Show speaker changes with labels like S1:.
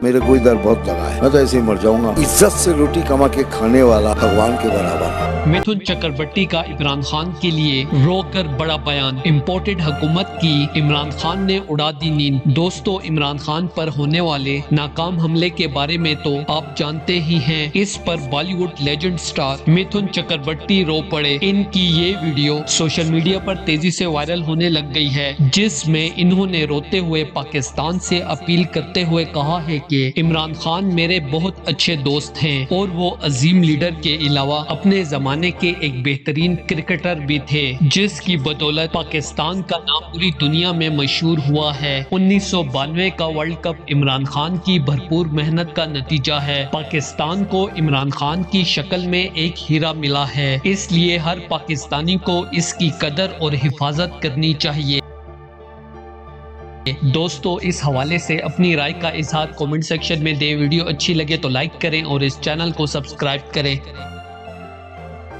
S1: मेरे को इधर बहुत लगा है, मैं तो ऐसे ही मर जाऊंगा। इज्जत से रोटी कमा के खाने वाला भगवान के बराबर।
S2: मिथुन चक्रवर्ती का इमरान खान के लिए रोकर बड़ा बयान। इम्पोर्टेड हुकूमत की इमरान खान ने उड़ा दी नींद। दोस्तों, इमरान खान पर होने वाले नाकाम हमले के बारे में तो आप जानते ही हैं। इस पर बॉलीवुड लेजेंड स्टार मिथुन चक्रवर्ती रो पड़े। इनकी ये वीडियो सोशल मीडिया पर तेजी से वायरल होने लग गई है, जिसमें इन्होंने रोते हुए पाकिस्तान से अपील करते हुए कहा है कि इमरान खान मेरे बहुत अच्छे दोस्त हैं और वो अजीम लीडर के अलावा अपने जमाने के एक बेहतरीन क्रिकेटर भी थे, जिसकी बदौलत पाकिस्तान का नाम पूरी दुनिया में मशहूर हुआ है। 1992 का वर्ल्ड कप इमरान खान की भरपूर मेहनत का नतीजा है। पाकिस्तान को इमरान खान की शक्ल में एक हीरा मिला है, इसलिए हर पाकिस्तानी को इसकी कदर और हिफाजत करनी चाहिए। दोस्तों, इस हवाले से अपनी राय का इजहार कमेंट सेक्शन में दें। वीडियो अच्छी लगे तो लाइक करें और इस चैनल को सब्सक्राइब करें।